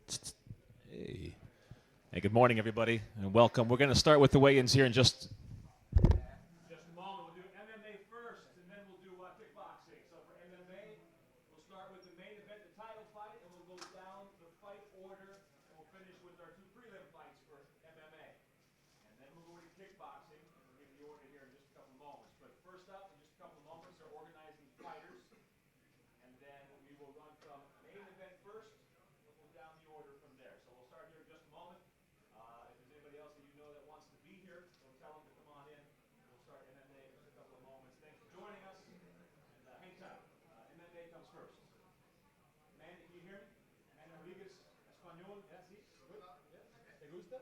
Hey. Hey, good morning, everybody, and welcome. We're going to start with the weigh-ins here in just a moment. We'll do MMA first, and then we'll do kickboxing. So for MMA, we'll start with the main event, the title fight, and we'll go down the fight order, and we'll finish with our two prelim fights for MMA. And then we'll go into kickboxing, and we'll give the order here in just a couple of moments. But first up, in just a couple of moments, they're organizing fighters. And then we will run from main event first, and we'll go down the order from there. So we'll start here in just a moment. If there's anybody else that you know that wants to be here, so tell them to come on in. We'll start MMA in just a couple of moments. Thanks for joining us, and hang tight. MMA comes first. Manny, can you hear me? Manny Rodriguez, Espanol, yeah, sí, good, yes. ¿Te gusta?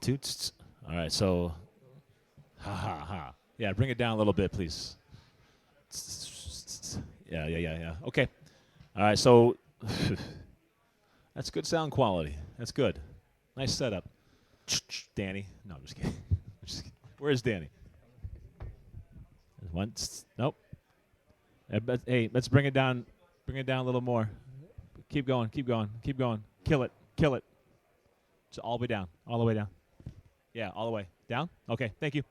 Toots. All right, so, ha ha ha. Yeah, bring it down a little bit, please. Yeah. Okay. All right, so that's good sound quality. That's good. Nice setup. Danny. No, I'm just kidding. Where's Danny? Once. Nope. Hey, let's bring it down. Bring it down a little more. Keep going. Kill it. It's all the way down. All the way down. Yeah, all the way. Down? Okay, thank you.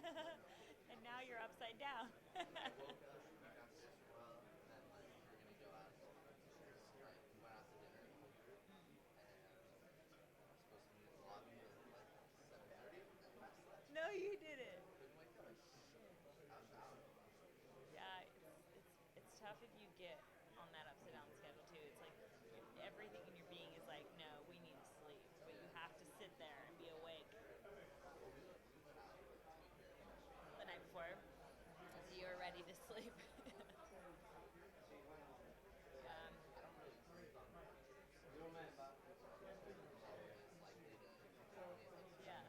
And now you're upside down. No, you didn't. Yeah, it's tough if you get on that upside down schedule too. It's like everything in your being is like, no, we need to sleep, but you have to sit there and be awake the night before, so you're ready to sleep. Yeah.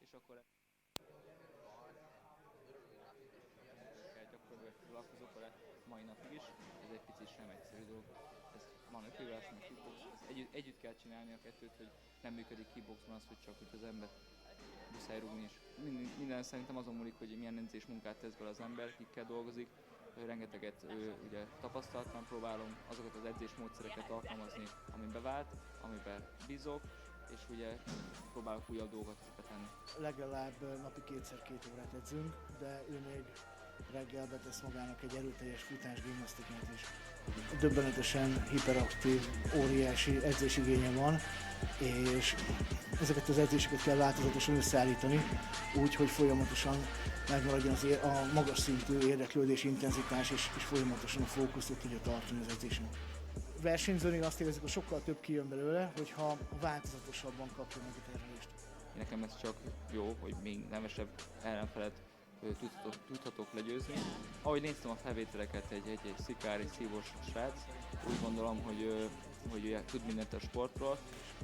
És akkor gyakorlatilag foglalkozok vele mai napig is. Ez egy picit sem egyszerű dolog. Ez van ökölás, meg kickbox. Együtt kell csinálni a kettőt, hogy nem működik kickboxban az, hogy csak hogy az ember muszáj rúgni is. Minden szerintem azon múlik, hogy milyen edzés munkát tesz bele az ember, kikkel dolgozik. Rengeteget ugye tapasztaltan próbálom azokat az edzésmódszereket alkalmazni, ami bevált, amiben bízok, és ugye próbálok újabb dolgokat is betenni. Legalább napi 2-2 órát edzünk, de ő még reggel betesz magának egy erőteljes futás gimnasztikát is. Döbbenetesen hiperaktív, óriási edzésigénye van, és ezeket az edzéseket kell változatosan összeállítani, úgy, hogy folyamatosan megmaradjon a magas szintű érdeklődés, intenzitás, és folyamatosan a fókuszt tudja tartani az edzésen. Versenyzőnél azt érezzük, hogy sokkal több kijön belőle, hogyha változatosabban kapja meg a terhelést. Nekem ez csak jó, hogy még nevesebb ellenfelet tudhatok legyőzni. Ahogy néztem a felvételeket, egy szikári, szívós srác, úgy gondolom, hogy ugye tud mindent a sportról,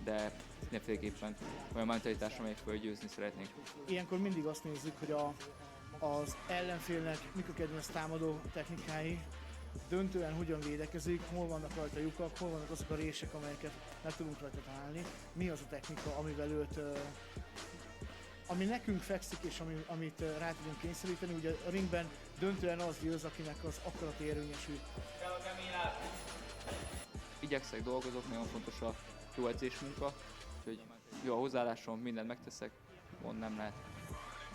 de mindenféleképpen olyan mentalitásra, amelyik győzni szeretnék. Ilyenkor mindig azt nézzük, hogy az ellenfélnek mik a kedvenc támadó technikái, döntően hogyan védekezik, hol vannak rajta lyukak, hol vannak azok a rések, amelyeket meg tudunk rajta találni, mi az a technika, amivel őt, ami nekünk fekszik és amit rá tudunk kényszeríteni. Ugye a ringben döntően az győz, akinek az akarat érvényesül. Igyekszek, dolgozok, nagyon fontos a jó edzésmunka, úgyhogy jó a hozzáállásom, mindent megteszek, mond nem lehet.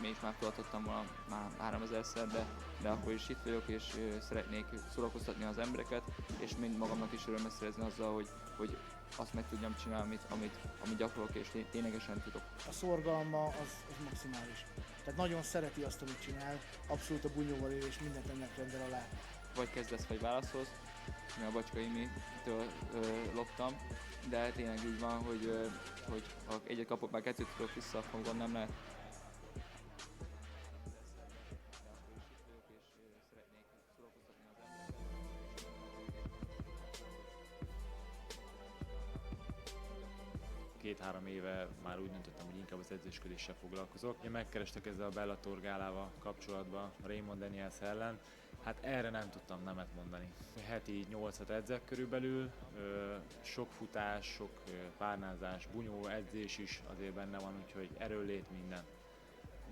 Még is már feladhattam volna már 3000-szer, de akkor is itt vagyok, és szeretnék szórakoztatni az embereket, és mind magamnak is örömet szerezni azzal, hogy azt meg tudjam csinálni, amit gyakorolok, és ténylegesen tudok. A szorgalma az maximális. Tehát nagyon szereti azt, amit csinál, abszolút a bunyóval él, és mindent ennek rendel alá. Vagy kezdesz, vagy válaszolsz, mi a Bacska Imitől loptam, de tényleg így van, hogy ha egyet kapok, már kettőt tudok vissza, akkor nem lehet. Két-három éve már úgy döntöttem, hogy inkább az edzésködéssel foglalkozok. Én megkerestek ezzel a Bellator gálával kapcsolatban Raymond Daniels ellen. Hát erre nem tudtam nemet mondani. Heti 8-at edzek körülbelül, sok futás, sok párnázás, bunyó, edzés is azért benne van, úgyhogy erőlét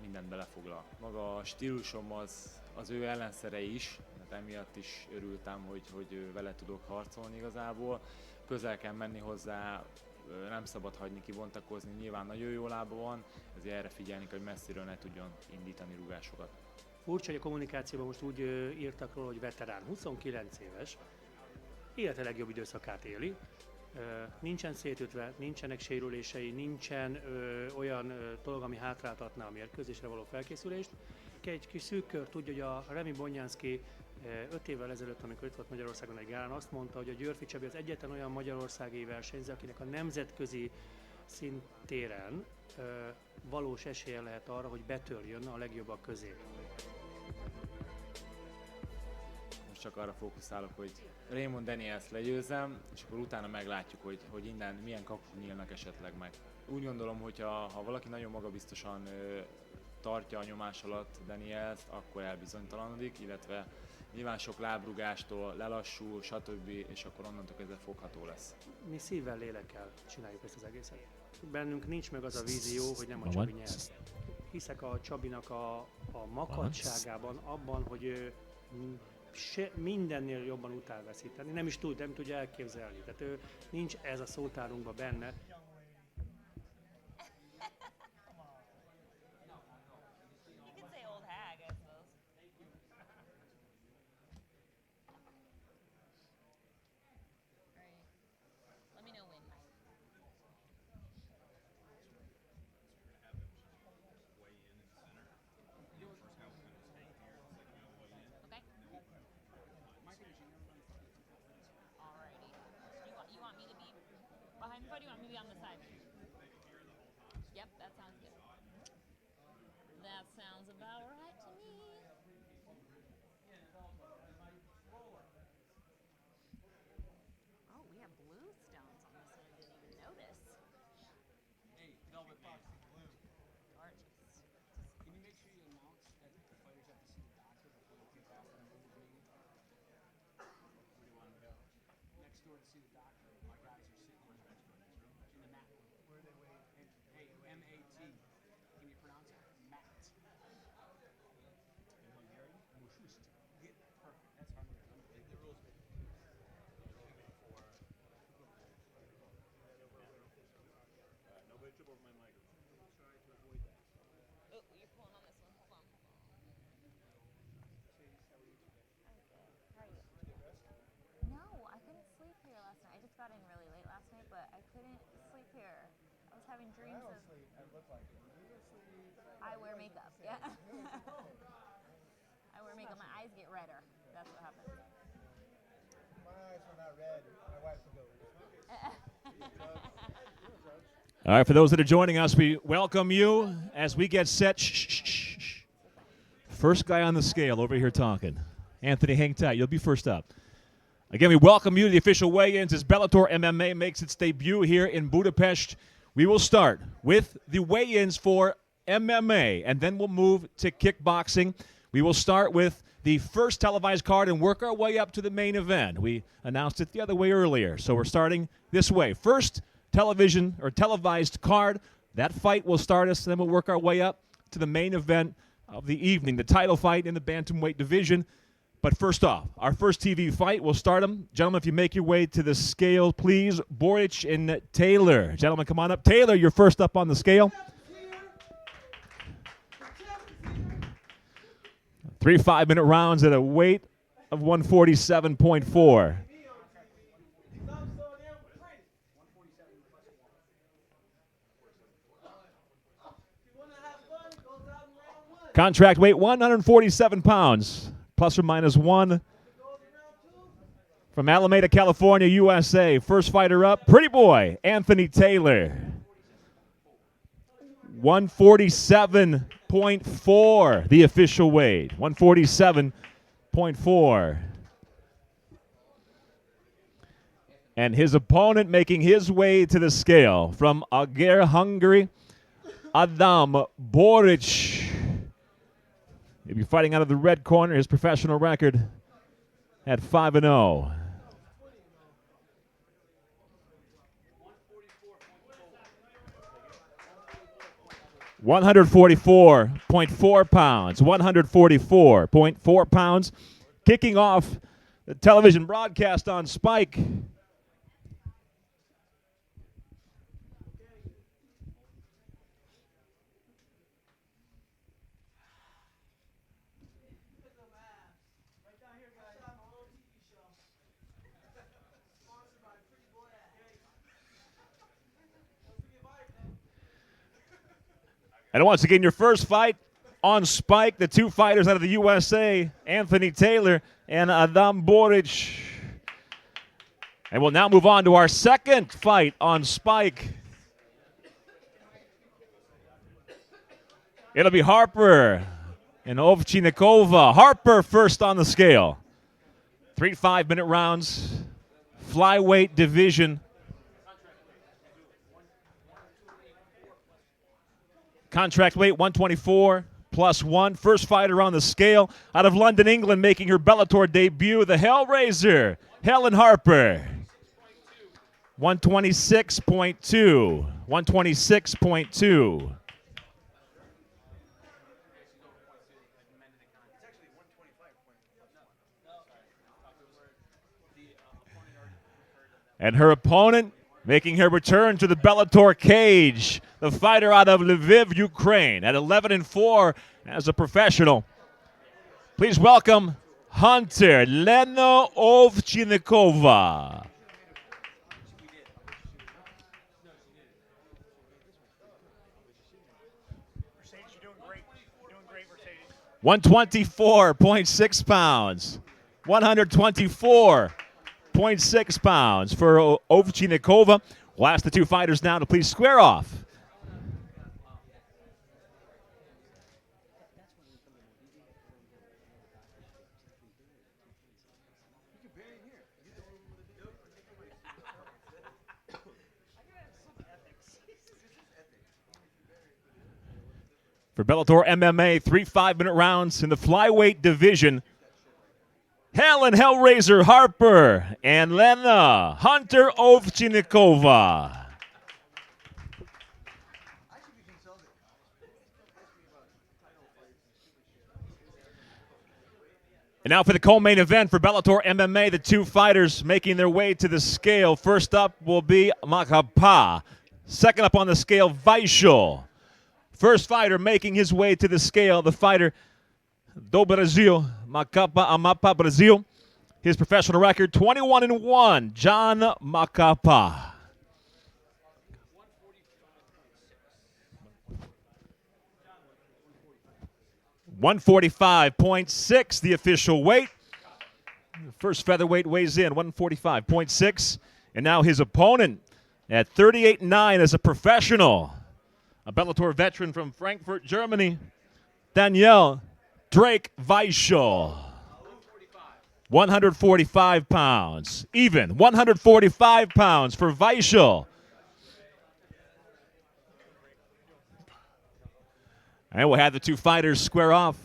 mindent belefoglal. Maga a stílusom az ő ellenszerei is, tehát emiatt is örültem, hogy vele tudok harcolni igazából. Közel kell menni hozzá, nem szabad hagyni kibontakozni, nyilván nagyon jó lába van, ezért erre figyelni, hogy messziről ne tudjon indítani rúgásokat. Furcsa, hogy a kommunikációban most úgy írtak róla, hogy veterán, 29 éves, élete legjobb időszakát éli, nincsen szétütve, nincsenek sérülései, nincsen olyan dolog, ami hátráltatná a mérkőzésre való felkészülést. Egy kis szűk kör tudja, hogy a Remi Bonjánszky 5 évvel ezelőtt, amikor itt volt Magyarországon egy gálán, azt mondta, hogy a Györfi Csabi az egyetlen olyan magyarországi versenyző, akinek a nemzetközi szintéren valós esélye lehet arra, hogy betörjön a legjobbak közé. Most csak arra fókuszálok, hogy Raymond Daniels legyőzzem, és akkor utána meglátjuk, hogy innen milyen kapuk nyílnak esetleg meg. Úgy gondolom, hogy ha valaki nagyon magabiztosan tartja a nyomás alatt Danielst, akkor elbizonytalanodik, illetve nyilván sok lábrugástól lelassul, stb. És akkor onnantól kezdve fogható lesz. Mi szívvel, lélekkel csináljuk ezt az egészet. Bennünk nincs meg az a vízió, hogy nem a Csabi nyer. Hiszek a Csabinak a makadságában, abban, hogy mindennél jobban utál veszíteni. Nem tudja elképzelni. Tehát nincs ez a szótárunkban benne. maybe on the side. Yep, that sounds good. That sounds about right to me. Oh, we have blue stones on this one. I didn't even notice. Hey, velvet boxing blue. Gorgeous. Can you make sure you announce that the fighters have to see the doctor before they kick off in the meeting? Where do you want to go? Next door to see the doctor. My guys are sitting in the mat room. Where are they waiting? Hey, M-A-T. Can you pronounce it? Mat. In Hungarian? Mushust. Yeah, perfect. That's Hungarian. The rules. Nobody trip over my microphone. Try to avoid that. Oh, you're pulling on this one. Hold on. How are you? No, I couldn't sleep here last night. I just got in really late last night, but I couldn't sleep here. I was having dreams of. I look like it. I wear makeup. Yeah. I wear makeup. My eyes get redder. That's what happens. My eyes are not red. My wife will go. All right, for those that are joining us, we welcome you as we get set. Shh, shh, shh, shh. First guy on the scale over here talking. Anthony, hang tight. You'll be first up. Again, we welcome you to the official weigh-ins as Bellator MMA makes its debut here in Budapest. We will start with the weigh-ins for MMA, and then we'll move to kickboxing. We will start with the first televised card and work our way up to the main event. We announced it the other way earlier, so we're starting this way. First television or televised card. That fight will start us, then we'll work our way up to the main event of the evening, the title fight in the bantamweight division. But first off, our first TV fight, we'll start them. Gentlemen, if you make your way to the scale, please. Boric and Taylor. Gentlemen, come on up. Taylor, you're first up on the scale. 3 5-minute rounds at a weight of 147.4. Contract weight 147 pounds, plus or minus 1. From Alameda, California, USA. First fighter up, pretty boy, Anthony Taylor. 147.4, the official weight. 147.4. And his opponent making his way to the scale from Ager, Hungary, Adam Boric. He'll be fighting out of the red corner. His professional record at 5-0. 144.4 pounds. 144.4 pounds. Kicking off the television broadcast on Spike. And once again, your first fight on Spike, the two fighters out of the USA, Anthony Taylor and Adam Boric. And we'll now move on to our second fight on Spike. It'll be Harper and Ovchinnikova. Harper first on the scale. 3 5-minute rounds, flyweight division. Contract weight 124 plus 1. First fighter on the scale out of London, England, making her Bellator debut, the Hellraiser, Helen Harper. 126.2. 126.2. And her opponent making her return to the Bellator cage, the fighter out of Lviv, Ukraine, at 11-4 as a professional. Please welcome Hunter Lena Ovchinnikova. Mercedes, you're doing great. You're doing great, Mercedes. 124.6 pounds. 124.6 pounds for Ovchinnikova. We'll ask the two fighters now to please square off. For Bellator MMA, 3 5-minute rounds in the flyweight division. Helen Hellraiser Harper and Lena Hunter Ovchinnikova. And now for the co-main event for Bellator MMA, the two fighters making their way to the scale. First up will be Makapa. Second up on the scale, Vaishal. First fighter making his way to the scale, the fighter do Brazil, Macapa Amapa Brazil. His professional record, 21-1, John Macapa. $145.6, the official weight. First featherweight weighs in, 145.6. And now his opponent at 38-9 as a professional. A Bellator veteran from Frankfurt, Germany, Daniel Drake Vaishal. 145 pounds. Even 145 pounds for Vaishal. And we'll have the two fighters square off.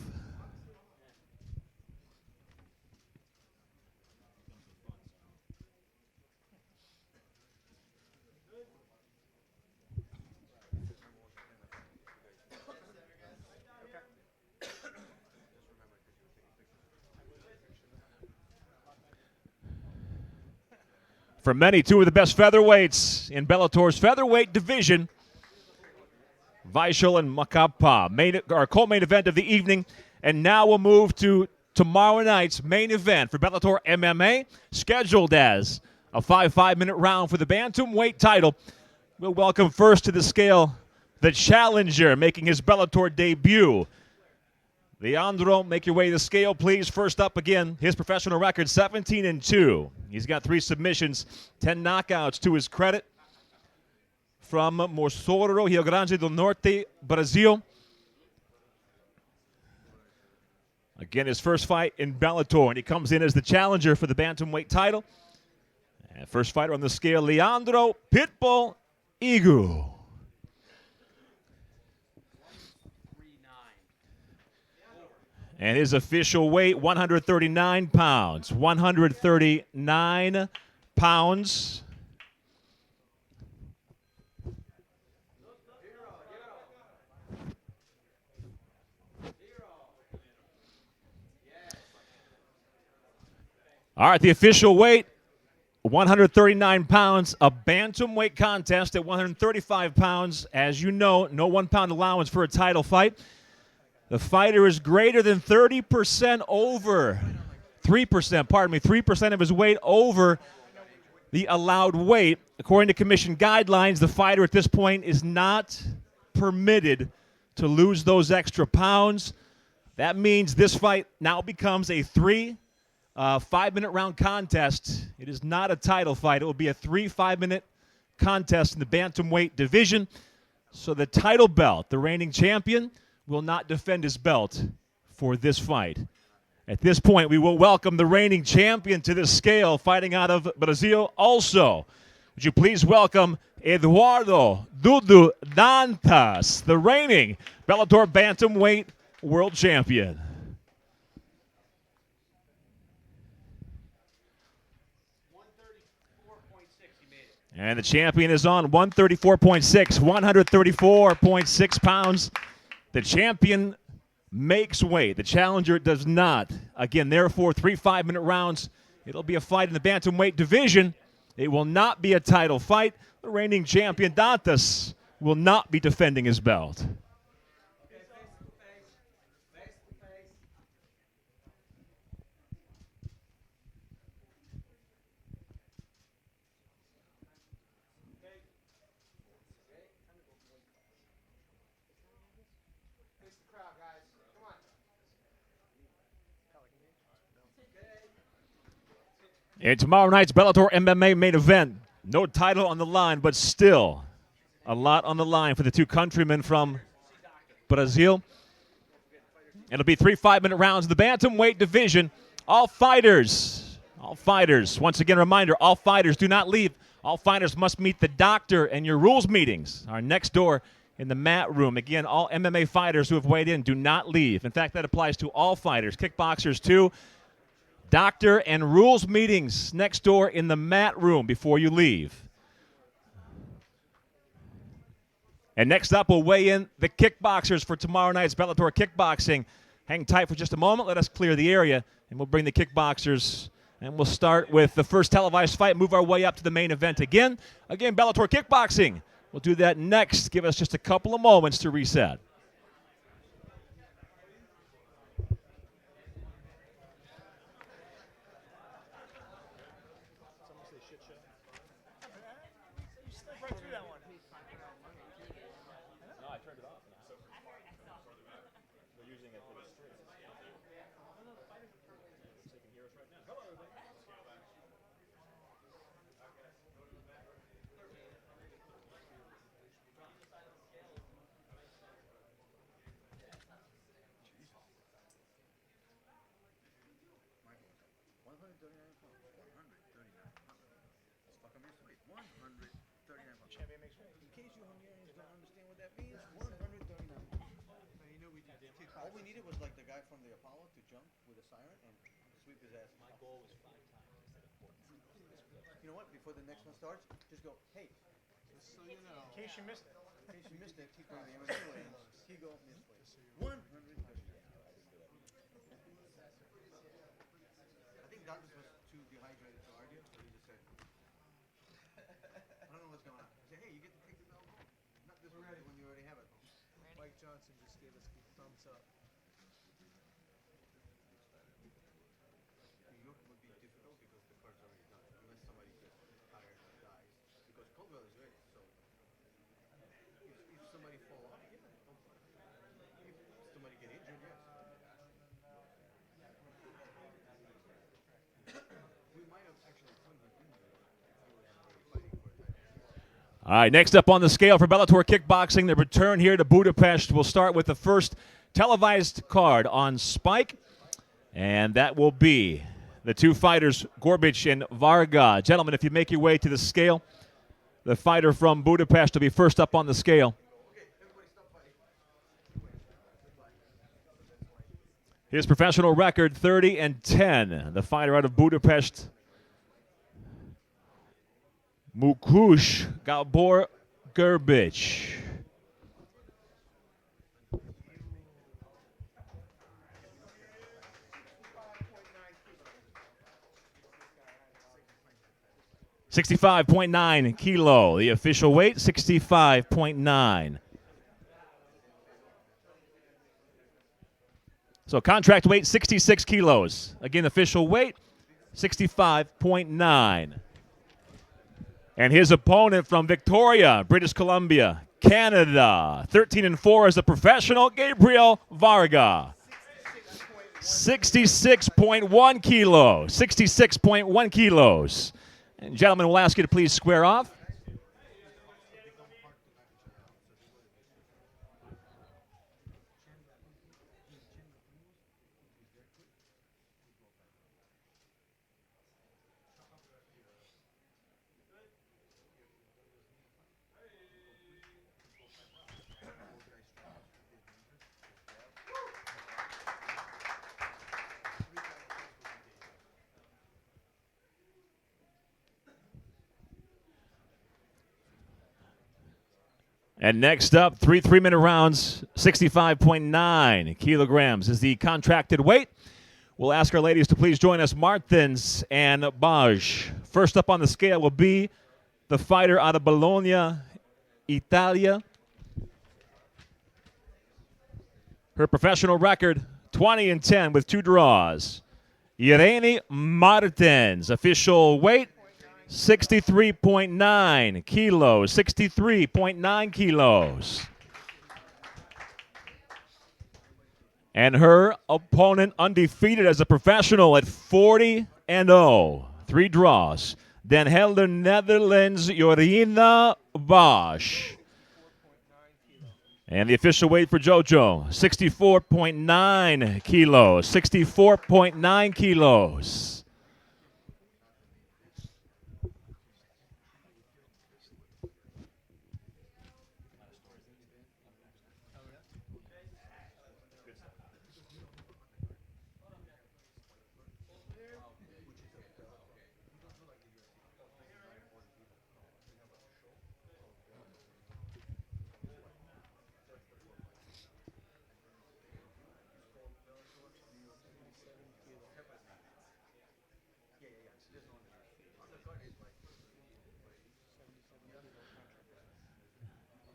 For many, two of the best featherweights in Bellator's featherweight division. Vaishal and Macapa, our co-main event of the evening. And now we'll move to tomorrow night's main event for Bellator MMA, scheduled as a 5-5-minute round for the bantamweight title. We'll welcome first to the scale the challenger making his Bellator debut. Leandro, make your way to the scale, please. First up again, his professional record, 17-2. He's got 3 submissions, 10 knockouts to his credit. From Mossorro, Rio Grande do Norte, Brazil. Again, his first fight in Bellator, and he comes in as the challenger for the bantamweight title. And first fighter on the scale, Leandro Pitbull Igu. And his official weight, 139 pounds. 139 pounds. All right, the official weight, 139 pounds, a bantamweight contest at 135 pounds. As you know, no 1 pound allowance for a title fight. The fighter is greater than 30% over, 3% of his weight over the allowed weight. According to commission guidelines, the fighter at this point is not permitted to lose those extra pounds. That means this fight now becomes a 5-minute round contest. It is not a title fight. It will be a 3 5-minute contest in the bantamweight division. So the title belt, the reigning champion, will not defend his belt for this fight. At this point, we will welcome the reigning champion to the scale, fighting out of Brazil. Also, would you please welcome Eduardo Dudu Dantas, the reigning Bellator bantamweight world champion. And the champion is on 134.6, 134.6 pounds. The champion makes weight. The challenger does not. Again, therefore, 3 5-minute rounds. It'll be a fight in the bantamweight division. It will not be a title fight. The reigning champion, Dantas, will not be defending his belt. And tomorrow night's Bellator MMA main event, No title on the line, but still a lot on the line for the two countrymen from Brazil. It'll be 3 5-minute rounds in the bantamweight division. All fighters, once again, a reminder, all fighters do not leave. All fighters must meet the doctor, and your rules meetings are next door in the mat room. Again, all MMA fighters who have weighed in do not leave. In fact, that applies to all fighters, kickboxers too. Doctor and rules meetings next door in the mat room before you leave. And next up, we'll weigh in the kickboxers for tomorrow night's Bellator kickboxing. Hang tight for just a moment. Let us clear the area, and we'll bring the kickboxers. And we'll start with the first televised fight, move our way up to the main event again. Again, Bellator kickboxing. We'll do that next. Give us just a couple of moments to reset. All we needed was like the guy from the Apollo to jump with a siren and sweep his ass. My goal was 5 times instead of 4 times. You know what? Before the next one starts, just go, hey. Just so you know. In case you missed it. In case you missed it, keep going the MMA way. Keep going this way. 100. I think Douglas was too dehydrated to argue, so he just said, I don't know what's going on. He said, hey, you get to take the belt home. Not this already when you already have it. Mike Johnson just gave us the thumbs up. New York would be difficult because the card's already done, unless somebody gets tired and dies. Because Coldwell is ready, so if somebody fall off, yeah, no problem. If somebody get injured, yes. We might have actually put him in there if he was already fighting for a title. All right, next up on the scale for Bellator kickboxing, the return here to Budapest. We'll start with the first televised card on Spike, and that will be the two fighters, Gorbic and Varga. Gentlemen, if you make your way to the scale, the fighter from Budapest will be first up on the scale. His professional record, 30-10. The fighter out of Budapest, Mukush Gabor Gerbic. $65.9 kilo. The official weight, 65.9. So contract weight, 66 kilos. Again, official weight, 65.9. And his opponent from Victoria, British Columbia, Canada, 13-4 as a professional, Gabriel Varga. 66.1 kilos. 66.1 kilos. And gentlemen, we'll ask you to please square off. And next up, 3 3-minute rounds, 65.9 kilograms is the contracted weight. We'll ask our ladies to please join us, Martins and Baj. First up on the scale will be the fighter out of Bologna, Italia. Her professional record, 20-10 with 2 draws. Irene Martins, official weight, 63.9 kilos, 63.9 kilos. And her opponent undefeated as a professional at 40-0, 3 draws. Den Helder, Netherlands, Jorina Bosch. And the official weight for JoJo, 64.9 kilos. 64.9 kilos.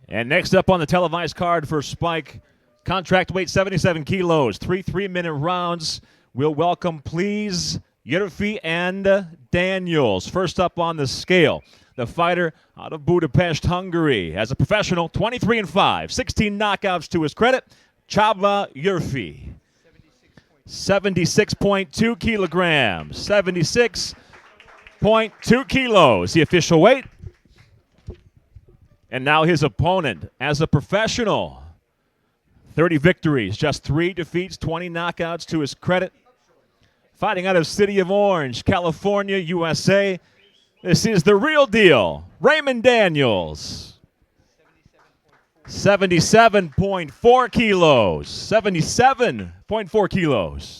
And next up on the televised card for Spike, contract weight 77 kilos, 3 3-minute rounds. We'll welcome, please, Yerfi and Daniels. First up on the scale, the fighter out of Budapest, Hungary. As a professional, 23-5, 16 knockouts to his credit, Csaba Yerfi. 76.2 kilograms, 76.2 kilos, the official weight. And now his opponent, as a professional, 30 victories, just 3 defeats, 20 knockouts to his credit. Fighting out of City of Orange, California, USA. This is the real deal, Raymond Daniels. 77.4 kilos, 77.4 kilos.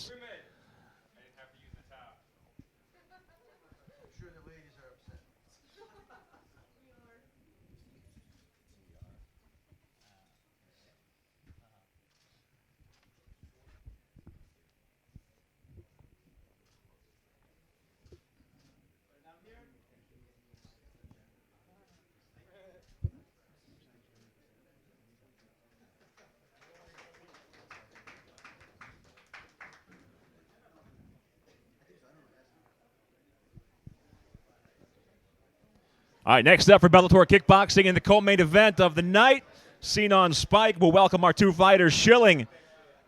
All right, next up for Bellator Kickboxing in the co-main event of the night, seen on Spike, we'll welcome our 2 fighters, Schilling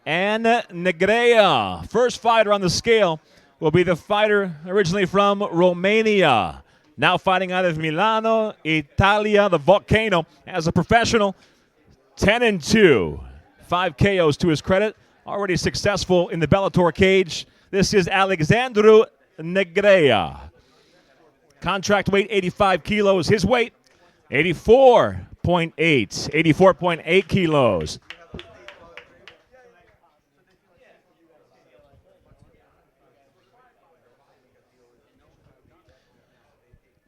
and Negrea. First fighter on the scale will be the fighter originally from Romania, now fighting out of Milano, Italia, the Volcano. As a professional, 10-2, 5 KOs to his credit, already successful in the Bellator cage. This is Alexandru Negrea. Contract weight 85 kilos. His weight 84.8 kilos.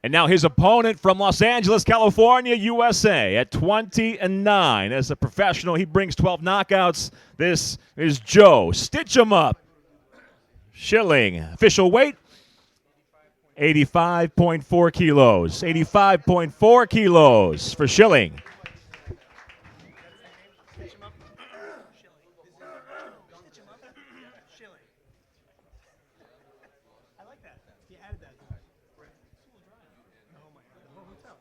And now his opponent from Los Angeles, California, USA, at 20-9. As a professional, he brings 12 knockouts. This is Joe Stitch 'em Up Schilling. Official weight 85.4 kilos. 85.4 kilos for Schilling. I like that. You added that. Oh my God. The whole hotel.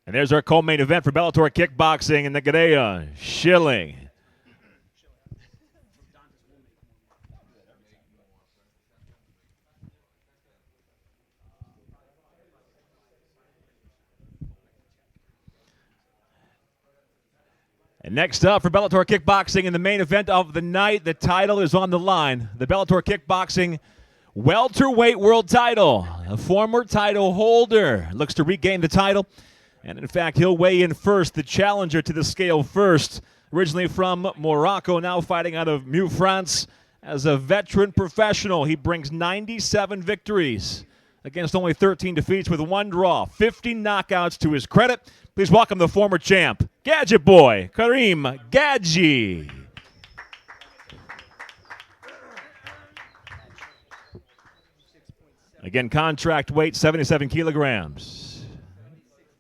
And there's our co-main event for Bellator Kickboxing in the Gadea, Schilling. And next up for Bellator Kickboxing in the main event of the night, the title is on the line. The Bellator Kickboxing welterweight world title. A former title holder looks to regain the title. And in fact, he'll weigh in first, the challenger to the scale first. Originally from Morocco, now fighting out of Meaux, France. As a veteran professional, he brings 97 victories against only 13 defeats with 1 draw, 50 knockouts to his credit. Please welcome the former champ, Gadget Boy, Karim Gadji. Again, contract weight, 77 kilograms.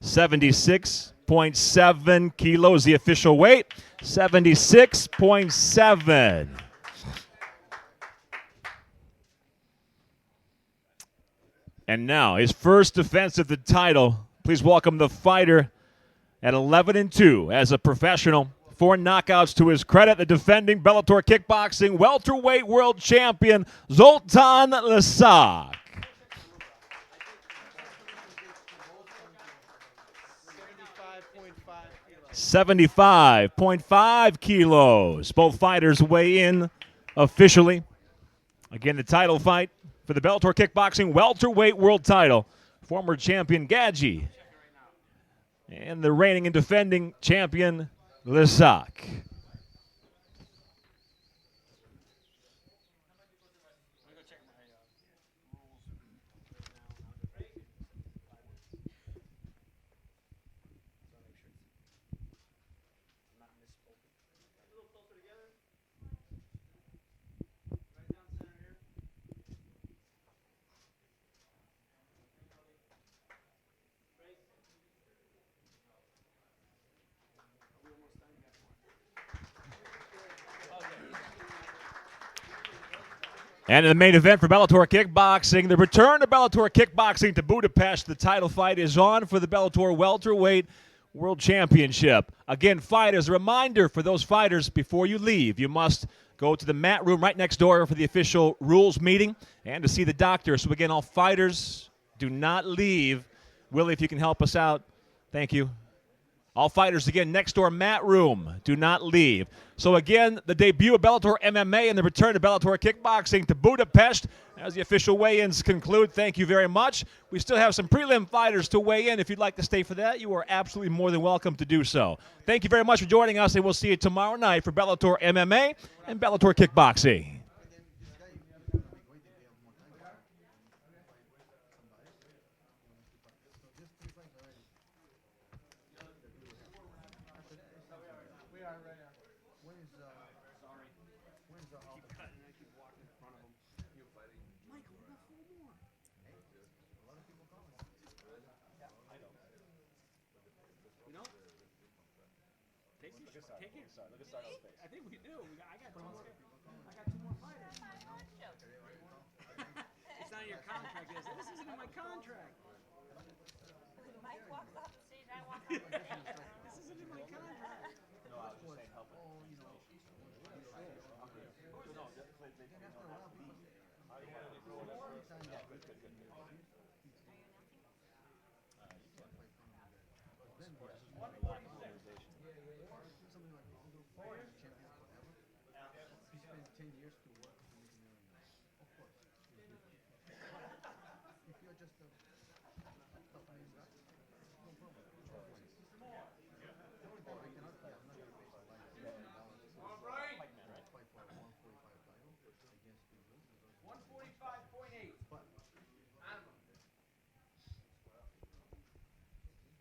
76.7 kilos, the official weight. 76.7. And now, his first defense of the title. Please welcome the fighter at 11-2 as a professional, 4 knockouts to his credit. The defending Bellator kickboxing welterweight world champion, Zoltan Lisak. 75.5 kilos. Both fighters weigh in officially. Again, the title fight for the Bellator kickboxing welterweight world title. Former champion Gadji and the reigning and defending champion Lisak. And in the main event for Bellator Kickboxing, the return to Bellator Kickboxing to Budapest. The title fight is on for the Bellator Welterweight World Championship. Again, fighters, a reminder for those fighters, before you leave, you must go to the mat room right next door for the official rules meeting and to see the doctor. So again, all fighters, do not leave. Willie, if you can help us out, thank you. All fighters, again, next door mat room. Do not leave. So again, the debut of Bellator MMA and the return to Bellator Kickboxing to Budapest as the official weigh-ins conclude. Thank you very much. We still have some prelim fighters to weigh in. If you'd like to stay for that, you are absolutely more than welcome to do so. Thank you very much for joining us, and we'll see you tomorrow night for Bellator MMA and Bellator Kickboxing. I think we do. I got 2 more fighters. It's not in your contract. This isn't in my contract. Mike walks off the stage, I walk off the stage. This isn't in my contract. No, I was just saying help.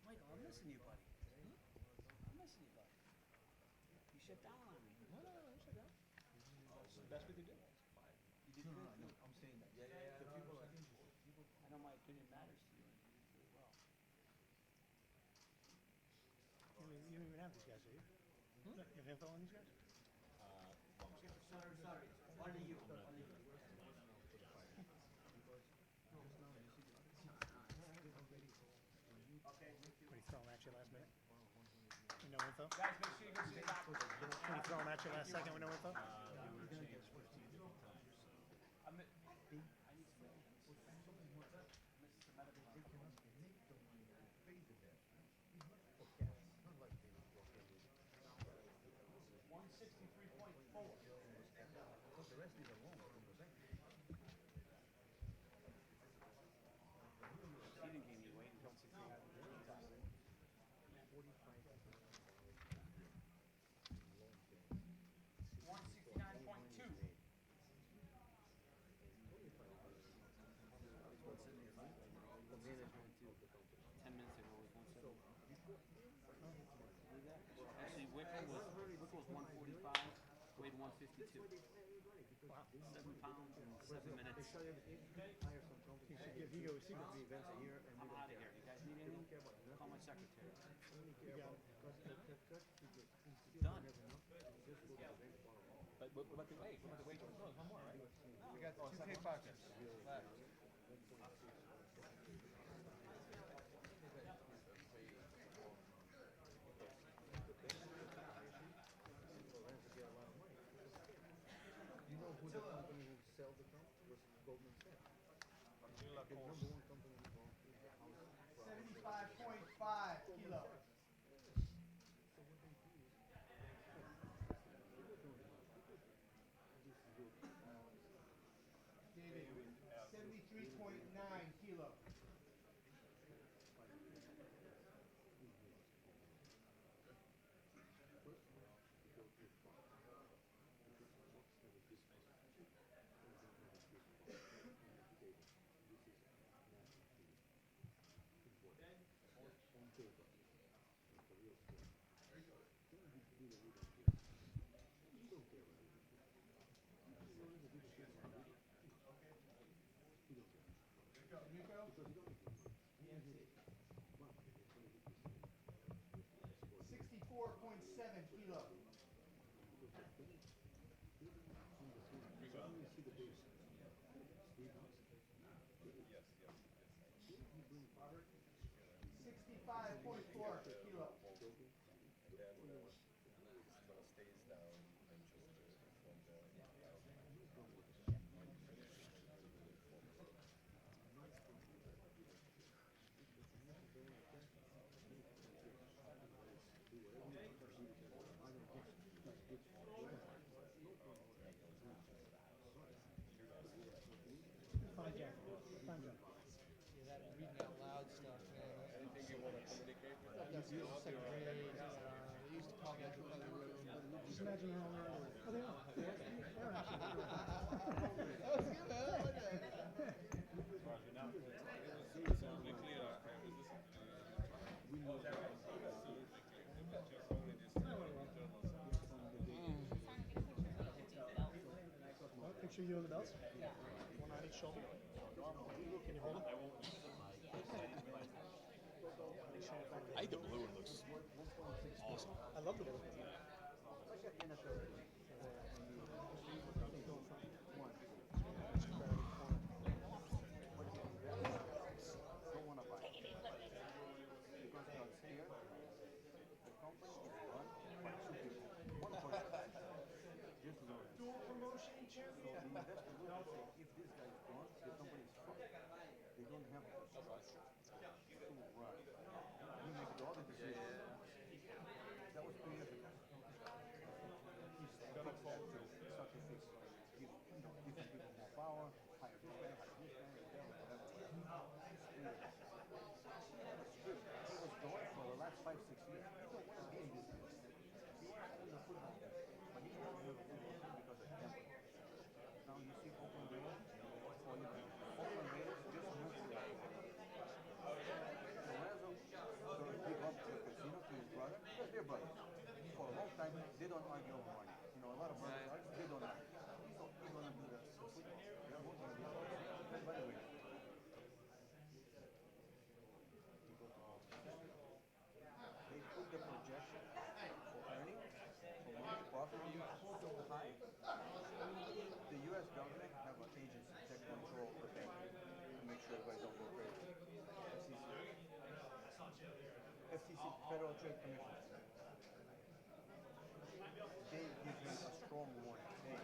Michael, I'm missing you, buddy. I'm missing you, buddy. You shut down on me. No, I shut down. Oh, so the best we could do. You did good. No, I'm saying that. Yeah. The people, I think, I know my opinion matters to you, and you do it well. You don't even have these guys, do you? You have info on these guys? Sorry. Only you. What are you throwing at you last minute? No info? Guys, make sure you go see the doctor. What are you throwing at you last second with no info? Actually, Wickle was 145, weighed 152. Wow. 7 pounds in 7 minutes. He goes to events a year. I'm out of here. You guys need anything? Call my secretary. Done. But what about the weight? What about the weight? No, one more, right? We got 2 kickboxers. Goldman Sachs. The number one company in the world is the house product. 75.5 kilo. So what they do is, this is good. David, 73.9 kilo. First, you go to a farm. Because trucks have a big farm. And they have a big farm. And the table. This is national TV. Important. On paper. It's a real story. Then you do the little thing. You don't care about it. You don't even do the thing about it. You don't care. Because you don't need to. You don't need it. But it's going to be this thing. 64.7 kilo. You see the base. Steve House. Yes. Then you bring 65.4 kilo. Reading out loud stuff, man. Anything you want to communicate? That's the second grade. They used to call me out to another room. Just imagine how long oh, they are. They're actually That was good, man. I like that. Well, picture you in the belts. One on each shoulder. Can you hold them? I think the balloon looks awesome. I love the balloon. Don't want to buy it. Because they are scared. The company is run by two people. One person. Just know it. Dual promotion So the investor will say, if this guy is gone, the company is fucked. They don't have a structure. So right. You make all the decisions. That was 2 years ago. He fixed that too. He started to fix it. Give different people more power, hire this guy, whatever. He was going for the last 5-6 years. He don't want to be in this business. He wants to be in the football business. But he wants to be in the football business because of him. Now you see Oakland Raiders, Oakland Raiders just moved to Lorenzo going to give up the casino to his brother because they're brothers. For a long time, they don't argue over money. You know, a lot of brothers argue, they don't argue. So he's going to do that. They're both going to do that. By the way, they put the projection for earnings, for money, profit so high. The U.S. government have an agency that control the bank to make sure everybody don't go crazy. FTC, Federal Trade Commission. They give him a strong warning. Hey,